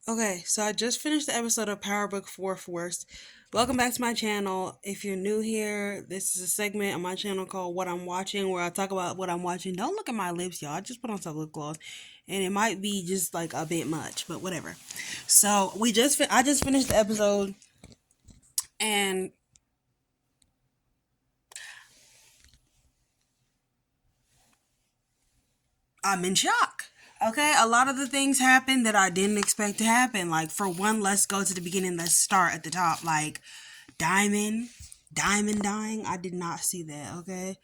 Okay, so I just finished the episode of Power Book 4 Force. Welcome back to my channel. If you're new here, this is a segment on my channel called What I'm Watching, where I talk about what I'm watching. Don't look at my lips, y'all. I just put on some lip gloss, and it might be just like a bit much, but whatever. So I just finished the episode, and I'm in shock. Okay, a lot of the things happened that I didn't expect to happen. Like, for one, let's go to the beginning. Let's start at the top. Like, Diamond, Diamond dying. I did not see that. Okay,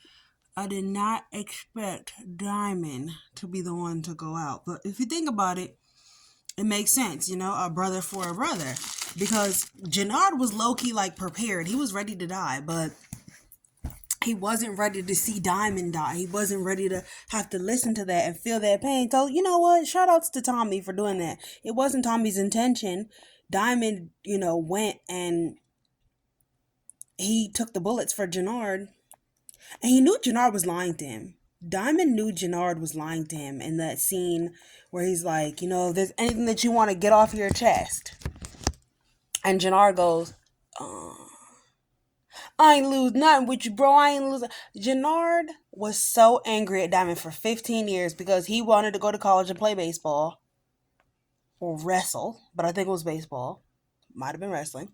I did not expect Diamond to be the one to go out. But if you think about it, it makes sense. A brother for a brother, because Jannard was low key like prepared. He was ready to die, but he wasn't ready to see Diamond die. He wasn't ready to have to listen to that and feel that pain. So, you know what? Shout outs to Tommy for doing that. It wasn't Tommy's intention. Diamond, went and he took the bullets for Jannard. And he knew Jannard was lying to him. Diamond knew Jannard was lying to him in that scene where he's like, if there's anything that you want to get off your chest. And Jannard goes, I ain't lose nothing with you, bro. I ain't losing. Jannard was so angry at Diamond for 15 years because he wanted to go to college and play baseball or wrestle, but I think it was baseball. Might have been wrestling.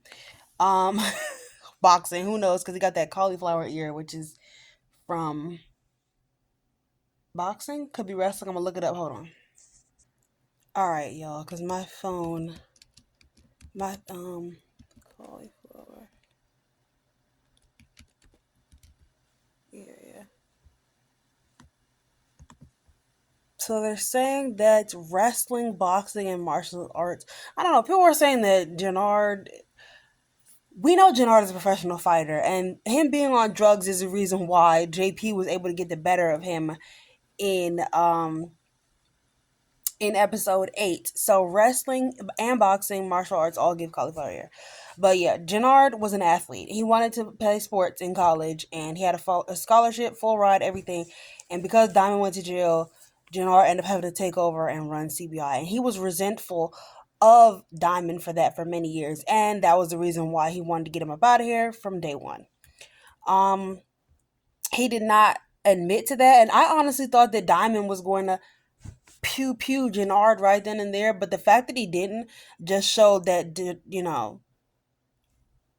Um, Boxing, who knows? Because he got that cauliflower ear, which is from boxing. Could be wrestling. I'm gonna look it up. Hold on. All right, y'all, because my phone, my cauliflower. Yeah. So they're saying that wrestling, boxing, and martial arts. I don't know. People are saying that Jannard. We know Jannard is a professional fighter, and him being on drugs is the reason why JP was able to get the better of him in in episode 8. So wrestling and boxing, martial arts all give cauliflower ear. But yeah, Jannard was an athlete. He wanted to play sports in college, and he had a scholarship, full ride, everything. And because Diamond went to jail, Jannard ended up having to take over and run CBI. And he was resentful of Diamond for that for many years. And that was the reason why he wanted to get him up out of here from day one. Um, he did not admit to that. And I honestly thought that Diamond was going to pew pew Jannard right then and there, but the fact that he didn't just showed that,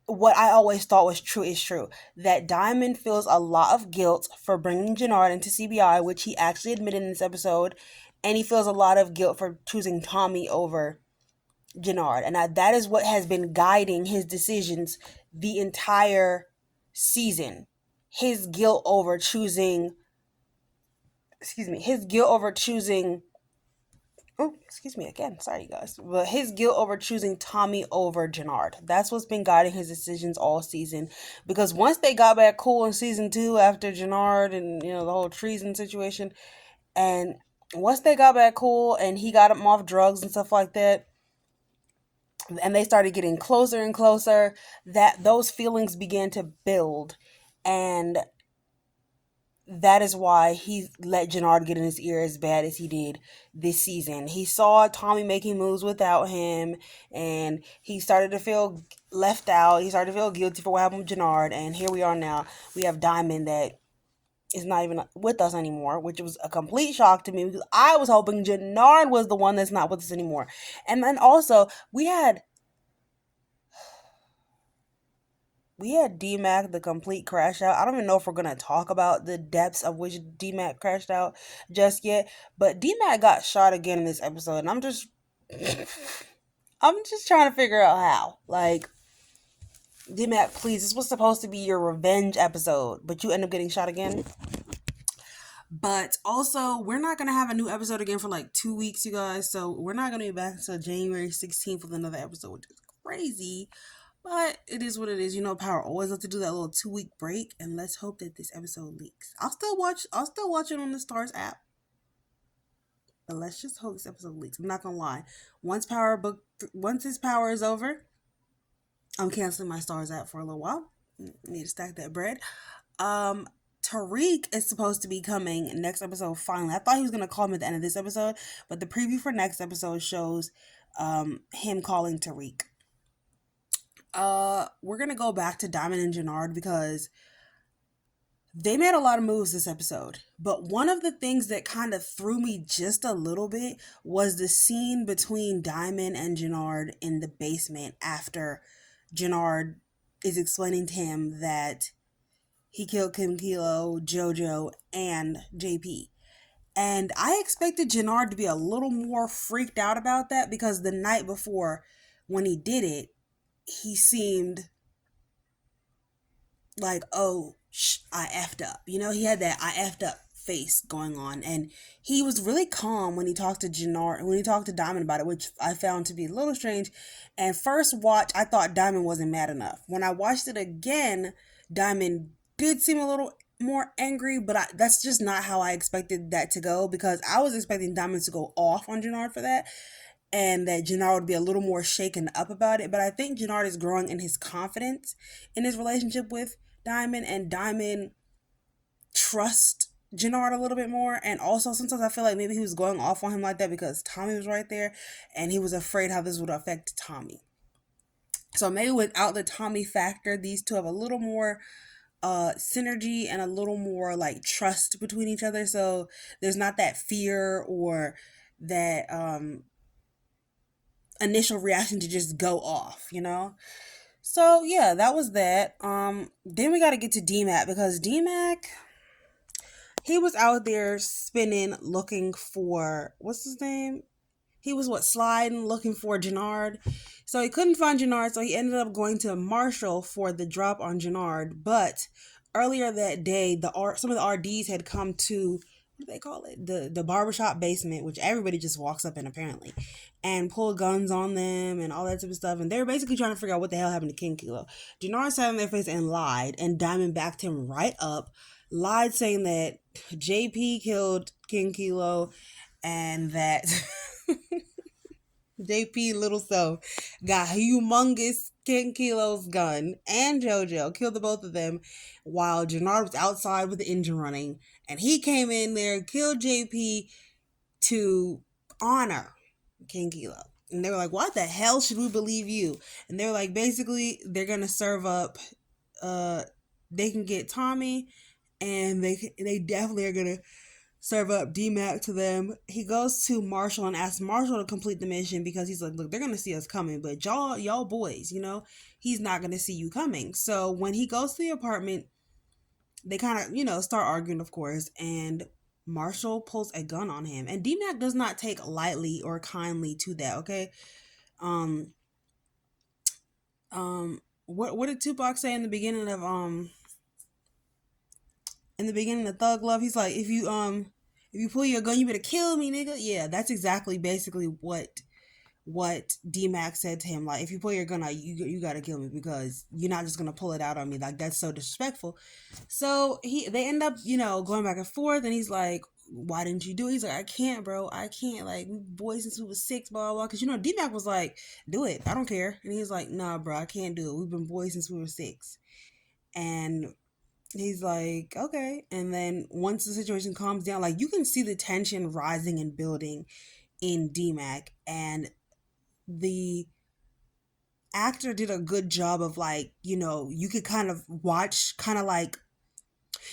what I always thought was true is true. That Diamond feels a lot of guilt for bringing Jannard into CBI, which he actually admitted in this episode, and he feels a lot of guilt for choosing Tommy over Jannard, and that is what has been guiding his decisions the entire season. His guilt over choosing, his guilt over choosing oh, excuse me again. Sorry, you guys. But his guilt over choosing Tommy over Jannard. That's what's been guiding his decisions all season. Because once they got back cool in season 2 after Jannard and, the whole treason situation, and once they got back cool and he got him off drugs and stuff like that, and they started getting closer and closer, that those feelings began to build. And that is why he let Jannard get in his ear as bad as he did this season. He saw Tommy making moves without him, and he started to feel left out. He started to feel guilty for what happened with Jannard, and here we are now. We have Diamond that is not even with us anymore, which was a complete shock to me because I was hoping Jannard was the one that's not with us anymore. And then also, we had DMAC the complete crash out. I don't even know if we're gonna talk about the depths of which DMAC crashed out just yet. But DMAC got shot again in this episode, and I'm just trying to figure out how. Like, DMAC, please, this was supposed to be your revenge episode, but you end up getting shot again. But also, we're not gonna have a new episode again for like 2 weeks, you guys. So we're not gonna be back until January 16th with another episode, which is crazy. But it is what it is. Power always love to do that little 2 week break, and let's hope that this episode leaks. I'll still watch it on the Stars app. But let's just hope this episode leaks. I'm not gonna lie. Once this power is over, I'm canceling my Stars app for a little while. Need to stack that bread. Um, Tariq is supposed to be coming next episode finally. I thought he was gonna call me at the end of this episode, but the preview for next episode shows him calling Tariq. We're gonna go back to Diamond and Jannard because they made a lot of moves this episode. But one of the things that kind of threw me just a little bit was the scene between Diamond and Jannard in the basement after Jannard is explaining to him that he killed Kim Kilo, JoJo, and JP. And I expected Jannard to be a little more freaked out about that because the night before, when he did it, he seemed like, oh, I effed up. You know, he had that I effed up face going on. And he was really calm when he talked to Jannard, when he talked to Diamond about it, which I found to be a little strange. And first watch, I thought Diamond wasn't mad enough. When I watched it again, Diamond did seem a little more angry, but that's just not how I expected that to go because I was expecting Diamond to go off on Jannard for that and that Jannard would be a little more shaken up about it. But I think Jannard is growing in his confidence in his relationship with Diamond, and Diamond trusts Jannard a little bit more. And also sometimes I feel like maybe he was going off on him like that because Tommy was right there and he was afraid how this would affect Tommy. So maybe without the Tommy factor, these two have a little more synergy and a little more like trust between each other. So there's not that fear or that initial reaction to just go off, you know? So yeah, that was that. Then we gotta get to DMAC because DMAC, he was out there spinning looking for what's his name? He was sliding looking for Jannard. So he couldn't find Jannard, so he ended up going to Marshall for the drop on Jannard. But earlier that day, some of the RDs had come to, what do they call it? The barbershop basement, which everybody just walks up in apparently, and pull guns on them and all that type of stuff. And they were basically trying to figure out what the hell happened to King Kilo. Jannard sat on their face and lied, and Diamond backed him right up, lied saying that JP killed King Kilo and that JP Little So got humongous King Kilo's gun and JoJo, killed the both of them while Jannard was outside with the engine running. And he came in there, killed JP to honor King Kilo. And they were like, why the hell should we believe you? And they were like, basically, they're going to serve up, they can get Tommy, and they definitely are going to serve up DMAC to them. He goes to Marshall and asks Marshall to complete the mission because he's like, look, they're gonna see us coming, but y'all boys, you know, he's not gonna see you coming. So when he goes to the apartment, they kind of, you know, start arguing, of course, and Marshall pulls a gun on him, and DMAC does not take lightly or kindly to that. Okay, what did Tupac say in the beginning of Thug Love? He's like, if you pull your gun, you better kill me, nigga. Yeah, that's exactly basically what DMAC said to him. Like, if you pull your gun out, you gotta kill me because you're not just gonna pull it out on me. Like, that's so disrespectful. So they end up, you know, going back and forth, and he's like, why didn't you do it? He's like, I can't, bro. I can't. Like, we boys since we was 6, blah, blah, blah. Because, you know, DMAC was like, do it. I don't care. And he's like, nah, bro, I can't do it. We've been boys since we were 6. And he's like, okay. And then once the situation calms down, like, you can see the tension rising and building in DMAC, and the actor did a good job of, like, you know, you could kind of watch, kind of like,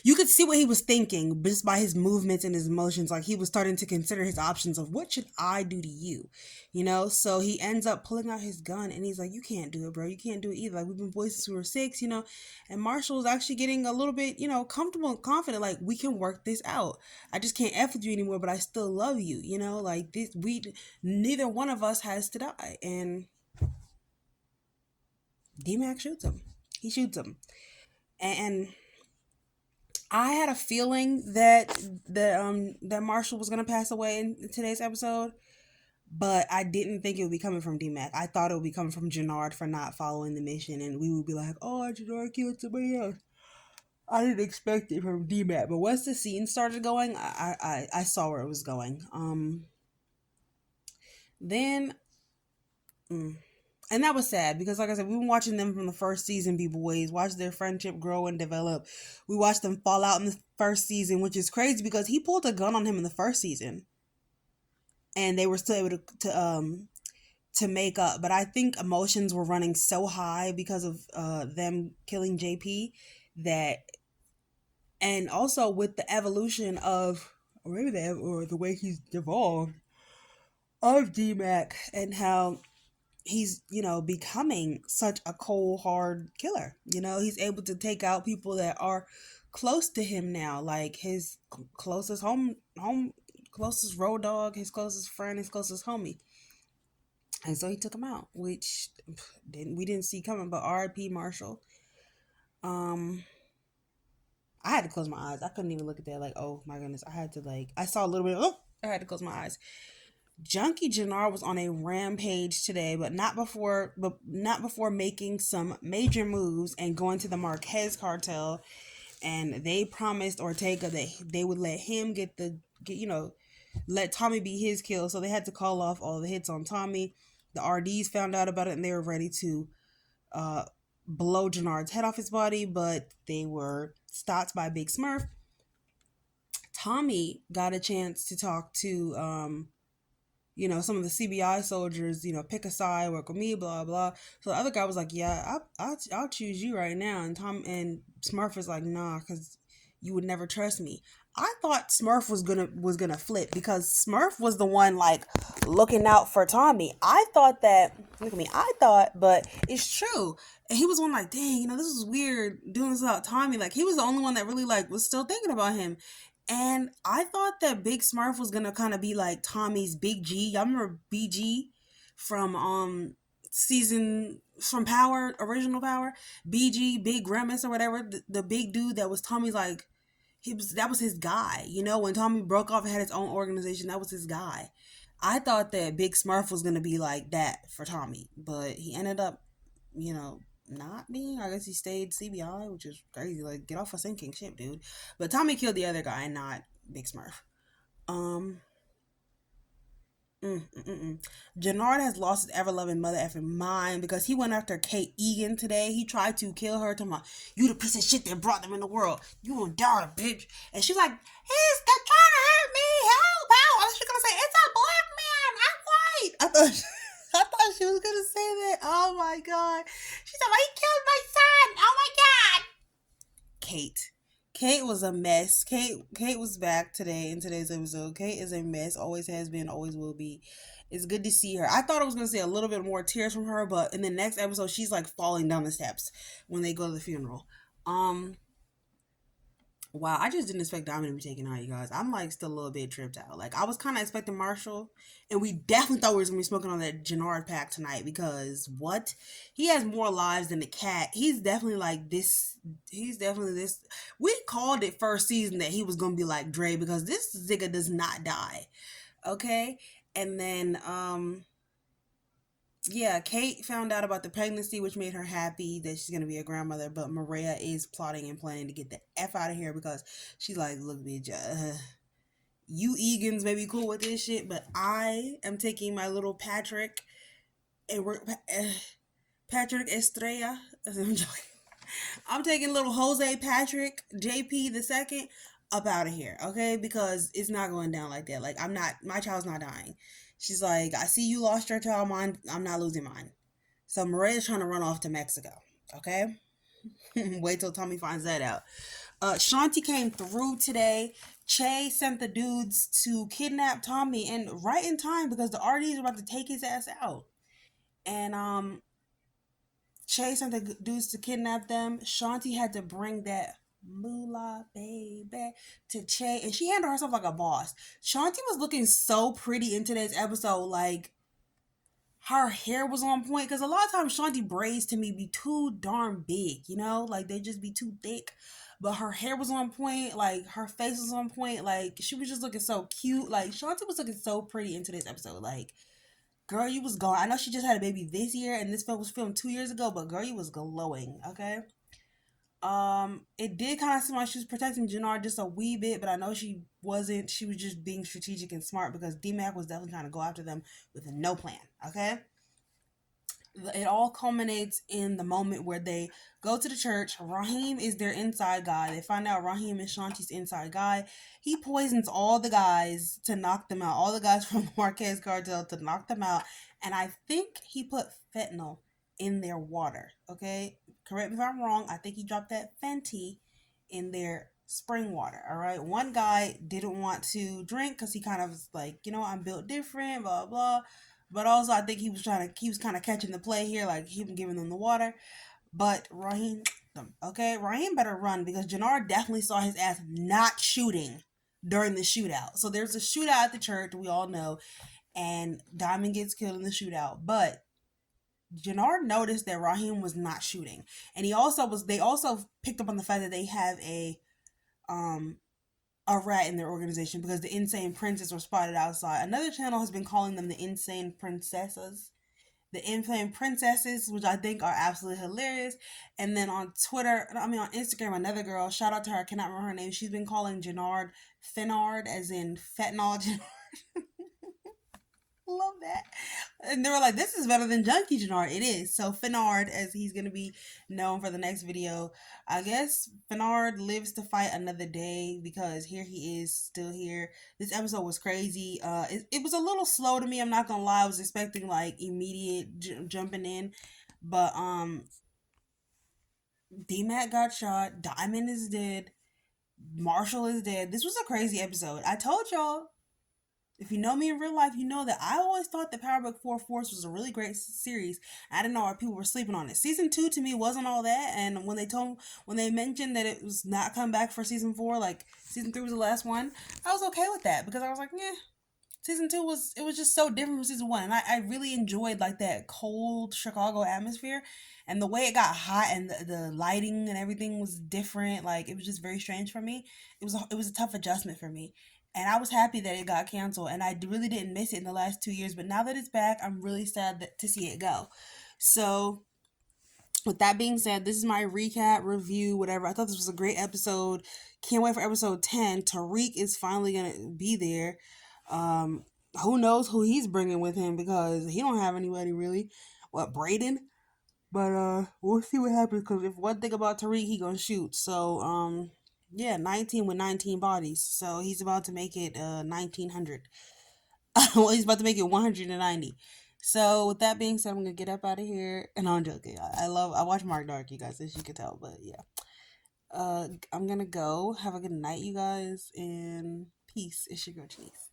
you could see what he was thinking just by his movements and his emotions. Like, he was starting to consider his options of what should I do to you, you know? So he ends up pulling out his gun and he's like, you can't do it, bro. You can't do it either. Like, we've been boys since we were 6, you know? And Marshall's actually getting a little bit, you know, comfortable and confident. Like, we can work this out. I just can't F with you anymore, but I still love you, you know? Like, neither one of us has to die. And DMAC shoots him. He shoots him. And I had a feeling that Marshall was gonna pass away in today's episode, but I didn't think it would be coming from DMAC. I thought it would be coming from Jannard for not following the mission, and we would be like, "Oh, Jannard killed somebody else." I didn't expect it from DMAC, but once the scene started going, I saw where it was going. Then. And that was sad because, like I said, we've been watching them from the first season be boys, watch their friendship grow and develop. We watched them fall out in the first season, which is crazy because he pulled a gun on him in the first season, and they were still able to make up. But I think emotions were running so high because of them killing JP that, and also with the evolution of, or maybe or the way he's evolved of DMAC, and how he's, becoming such a cold hard killer. He's able to take out people that are close to him now, like his closest home closest road dog, his closest friend, his closest homie. And so he took him out, which we didn't see coming. But R.I.P. Marshall. um I had to close my eyes. I couldn't even look at that, like, oh my goodness. I had to, like, I saw a little bit, oh, I had to close my eyes. Junkie Jannar was on a rampage today, but not before making some major moves and going to the Marquez cartel. And they promised Ortega that they would let him let Tommy be his kill. So they had to call off all the hits on Tommy. The RDs found out about it and they were ready to uh, blow Jannard's head off his body, but they were stopped by Big Smurf. Tommy got a chance to talk to some of the CBI soldiers, pick a side, work with me, blah blah. So the other guy was like, "Yeah, I'll choose you right now." And Smurf was like, "Nah, because you would never trust me." I thought Smurf was gonna flip because Smurf was the one, like, looking out for Tommy. I thought that, look at me. I thought, but it's true. And he was one like, dang, this is weird doing this without Tommy. Like, he was the only one that really, like, was still thinking about him. And I thought that Big Smurf was gonna kind of be like Tommy's Big G. Y'all remember BG from season from Power, original Power? BG, Big Grimace or whatever, the big dude that was Tommy's, like, that was his guy. When Tommy broke off and had his own organization, that was his guy. I thought that Big Smurf was gonna be like that for Tommy, but he ended up, not being. I guess he stayed CBI, which is crazy. Like, get off a sinking ship, dude. But Tommy killed the other guy, not Big Smurf. Um, Jannard has lost his ever loving mother effing mind because he went after Kate Egan today. He tried to kill her, talking about, "You the piece of shit that brought them in the world. You gonna die, bitch." And she's like, "He's trying to hurt me. Help out." I was just gonna say, "It's a black man. I'm white." I thought she was gonna say that. Oh my god. She said, "Well, he killed my son. Oh my god." Kate. Kate was a mess. Kate was back today in today's episode. Kate is a mess. Always has been, always will be. It's good to see her. I thought I was gonna see a little bit more tears from her, but in the next episode, she's like falling down the steps when they go to the funeral. Um, Wow, I just didn't expect Diamond to be taken out, you guys. I'm, like, still a little bit tripped out. Like, I was kind of expecting Marshall, and we definitely thought we was gonna be smoking on that Jannard pack tonight because what? He has more lives than the cat. He's definitely like this. He's definitely this. We called it first season that he was gonna be like Dre because this nigga does not die. Okay, and then yeah, Kate found out about the pregnancy, which made her happy that she's gonna be a grandmother. But Maria is plotting and planning to get the f out of here because she's like, "Look, bitch, you Egans may be cool with this shit, but I am taking my little Patrick and Patrick Estrella." I'm joking. I'm taking little Jose Patrick JP the second up out of here, okay? Because it's not going down like that. Like, my child's not dying. She's like, "I see you lost your child, mine. I'm not losing mine." So Maria's trying to run off to Mexico, okay? Wait till Tommy finds that out. Shanti came through today. Che sent the dudes to kidnap Tommy, and right in time because the RDs are about to take his ass out. And Che sent the dudes to kidnap them. Shanti had to bring that moolah baby to Che, and she handled herself like a boss. Shanti was looking so pretty in today's episode. Like, her hair was on point because a lot of times Shanti braids to me be too darn big, like they just be too thick. But her hair was on point, like her face was on point, like she was just looking so cute. Like, Shanti was looking so pretty in today's episode. Like, girl, you was glowing. I know she just had a baby this year, and this film was filmed 2 years ago, but girl, you was glowing. Okay. It did kind of seem like she was protecting Jannard just a wee bit, but I know she wasn't. She was just being strategic and smart because DMAC was definitely trying to go after them with no plan. Okay. it all culminates in the moment where they go to the church. Raheem is their inside guy. They find out Raheem is Shanti's inside guy. He poisons all the guys to knock them out. All the guys from Marquez Cartel to knock them out. And I think he put fentanyl in their water. Okay, correct me if I'm wrong. I think he dropped that Fenty in their spring water. All right. One guy didn't want to drink because he kind of was like, I'm built different, blah blah. But also, I think he was kind of catching the play here, like he been giving them the water. But Raheem, okay, Raheem better run because Jannar definitely saw his ass not shooting during the shootout. So there's a shootout at the church, we all know, and Diamond gets killed in the shootout. But Jannar noticed that Raheem was not shooting, and they also picked up on the fact that they have um a rat in their organization because the insane princess were spotted outside. Another channel has been calling them the insane princesses. The insane princesses, which I think are absolutely hilarious. And then on Instagram, another girl, shout out to her, I cannot remember her name. She's been calling Jannard Fenard, as in fentanyl. Love that. And they were like, this is better than Junkie Jannard. It is. So Fenard, as he's going to be known for the next video, I guess Fenard lives to fight another day because here he is, still here. This episode was crazy. It was a little slow to me. I'm not going to lie. I was expecting like immediate jumping in. But D-Mac got shot. Diamond is dead. Marshall is dead. This was a crazy episode. I told y'all, if you know me in real life, you know that I always thought that Power Book 4 Force was a really great series. I didn't know why people were sleeping on it. Season 2 to me wasn't all that, and when they mentioned that it was not coming back for season 4, like season 3 was the last one, I was okay with that because I was like, yeah. Season 2 was just so different from season 1, and I really enjoyed like that cold Chicago atmosphere, and the way it got hot and the lighting and everything was different. Like it was just very strange for me. It was a tough adjustment for me, and I was happy that it got canceled, and I really didn't miss it in the last 2 years. But now that it's back, I'm really sad to see it go. So with that being said, this is my recap, review, whatever. I thought this was a great episode. Can't wait for episode 10. Tariq is finally going to be there. Who knows who he's bringing with him because he don't have anybody really. What, Brayden? But we'll see what happens because if one thing about Tariq, he gonna shoot. So yeah, 19 with 19 bodies. So he's about to make it 1900. Well, he's about to make it 190. So with that being said, I'm gonna get up out of here. And I'm joking. I watch Mark Dark, you guys, as you can tell. But yeah, I'm gonna go. Have a good night, you guys, and peace. It's your girl Cheese.